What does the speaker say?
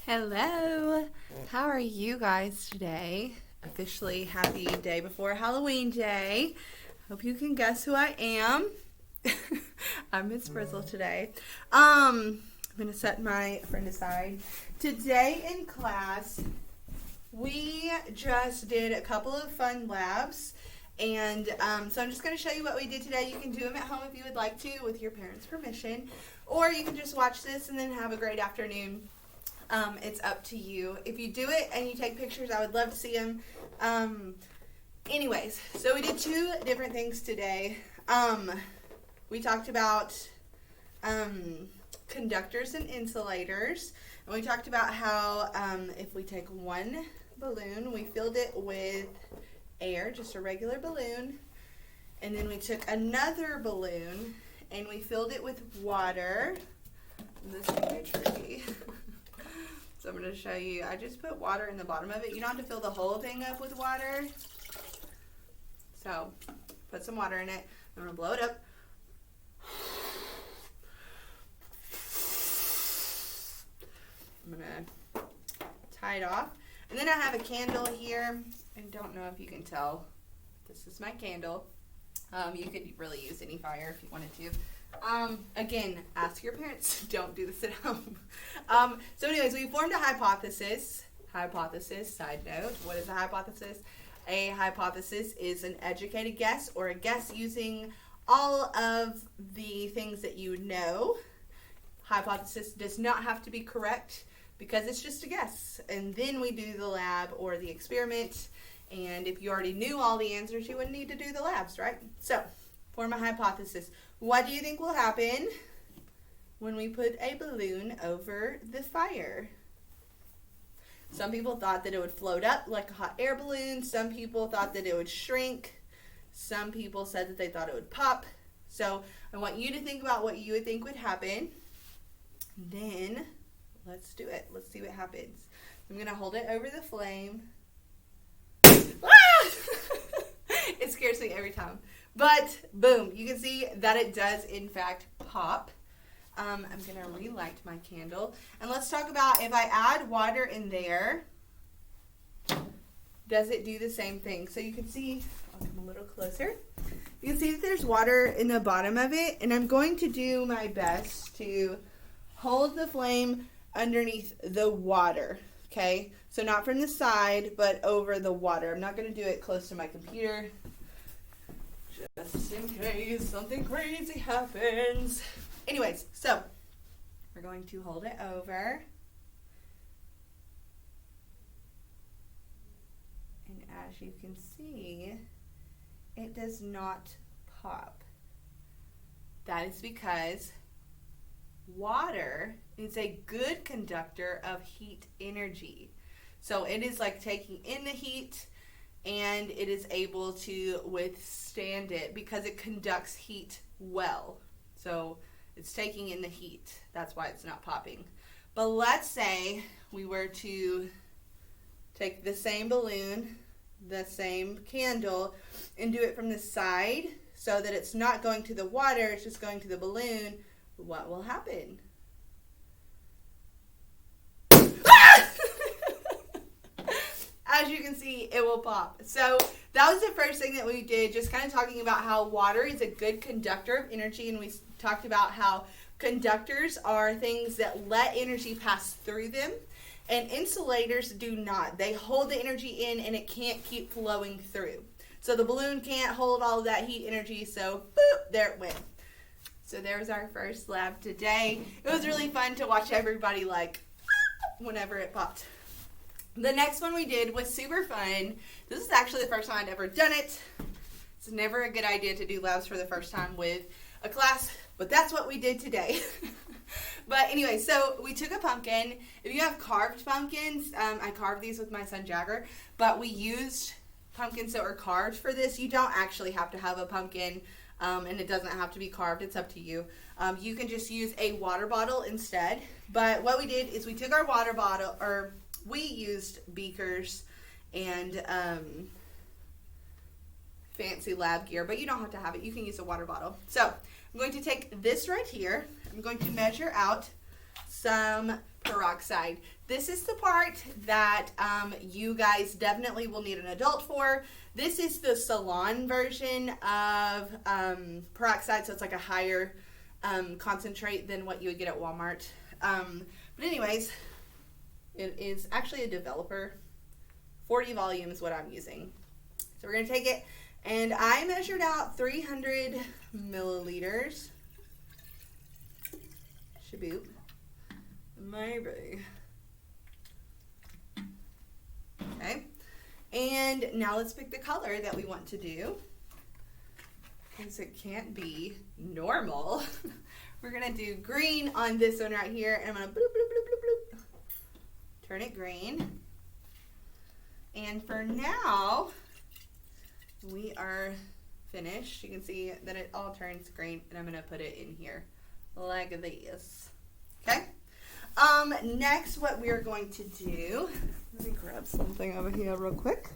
Hello. How are you guys today? Officially happy day before Halloween day. Hope you can guess who I am. I'm Miss Frizzle today. I'm going to set my friend aside. Today in class, we just did a couple of fun labs. And so I'm just going to show you what we did today. You can do them at home if you would like to with your parents' permission. Or you can just watch this and then have a great afternoon. It's up to you. If you do it and you take pictures, I would love to see them. Anyways, so we did two different things today. We talked about conductors and insulators. And we talked about how if we take one balloon, we filled it with air, just a regular balloon. And then we took another balloon and we filled it with water. This is very tricky. So I'm going to show you. I just put water in the bottom of it. You don't have to fill the whole thing up with water. So put some water in it. I'm going to blow it up. I'm going to tie it off. And then I have a candle here. I don't know if you can tell. This is my candle. You could really use any fire if you wanted to. Again, ask your parents. Don't do this at home. So anyways, we formed a hypothesis. Hypothesis, side note. What is a hypothesis? A hypothesis is an educated guess or a guess using all of the things that you know. Hypothesis does not have to be correct because it's just a guess. And then we do the lab or the experiment. And if you already knew all the answers, you wouldn't need to do the labs, right? So, form a hypothesis. What do you think will happen when we put a balloon over the fire? Some people thought that it would float up like a hot air balloon. Some people thought that it would shrink. Some people said that they thought it would pop. So I want you to think about what you would think would happen. Then let's do it. Let's see what happens. I'm going to hold it over the flame. It scares me every time. But, boom, you can see that it does, in fact, pop. I'm going to relight my candle. And let's talk about if I add water in there, does it do the same thing? So you can see, I'll come a little closer. You can see that there's water in the bottom of it. And I'm going to do my best to hold the flame underneath the water. Okay? So not from the side, but over the water. I'm not going to do it close to my computer. Just in case something crazy happens. Anyways, so we're going to hold it over. And as you can see, it does not pop. That is because water is a good conductor of heat energy. So it is like taking in the heat, and it is able to withstand it because it conducts heat well. So it's taking in the heat. That's why it's not popping. But let's say we were to take the same balloon, the same candle, and do it from the side so that it's not going to the water, it's just going to the balloon. What will happen? As you can see, it will pop. So that was the first thing that we did, just kind of talking about how water is a good conductor of energy. And we talked about how conductors are things that let energy pass through them. And insulators do not. They hold the energy in and it can't keep flowing through. So the balloon can't hold all of that heat energy. So boop, there it went. So there was our first lab today. It was really fun to watch everybody whenever it popped. The next one we did was super fun. This is actually the first time I'd ever done it. It's never a good idea to do labs for the first time with a class, but that's what we did today. But anyway, so we took a pumpkin. If you have carved pumpkins, I carved these with my son Jagger, but we used pumpkins that were carved for this. You don't actually have to have a pumpkin, and it doesn't have to be carved. It's up to you. You can just use a water bottle instead. But what we did is we took our water bottle, or we used beakers and fancy lab gear, but you don't have to have it. You can use a water bottle. So I'm going to take this right here. I'm going to measure out some peroxide. This is the part that you guys definitely will need an adult for. This is the salon version of peroxide, so it's like a higher concentrate than what you would get at Walmart. But anyways, it is actually a developer. 40 volume is what I'm using. So we're going to take it, and I measured out 300 milliliters. Shaboop. Maybe. Okay. And now let's pick the color that we want to do. Because it can't be normal. We're going to do green on this one right here. And I'm going to bloop, bloop, bloop, bloop, bloop. Turn it green. And for now, we are finished. You can see that it all turns green. And I'm going to put it in here like this. Okay. Next, what we are going to do, let me grab something over here real quick.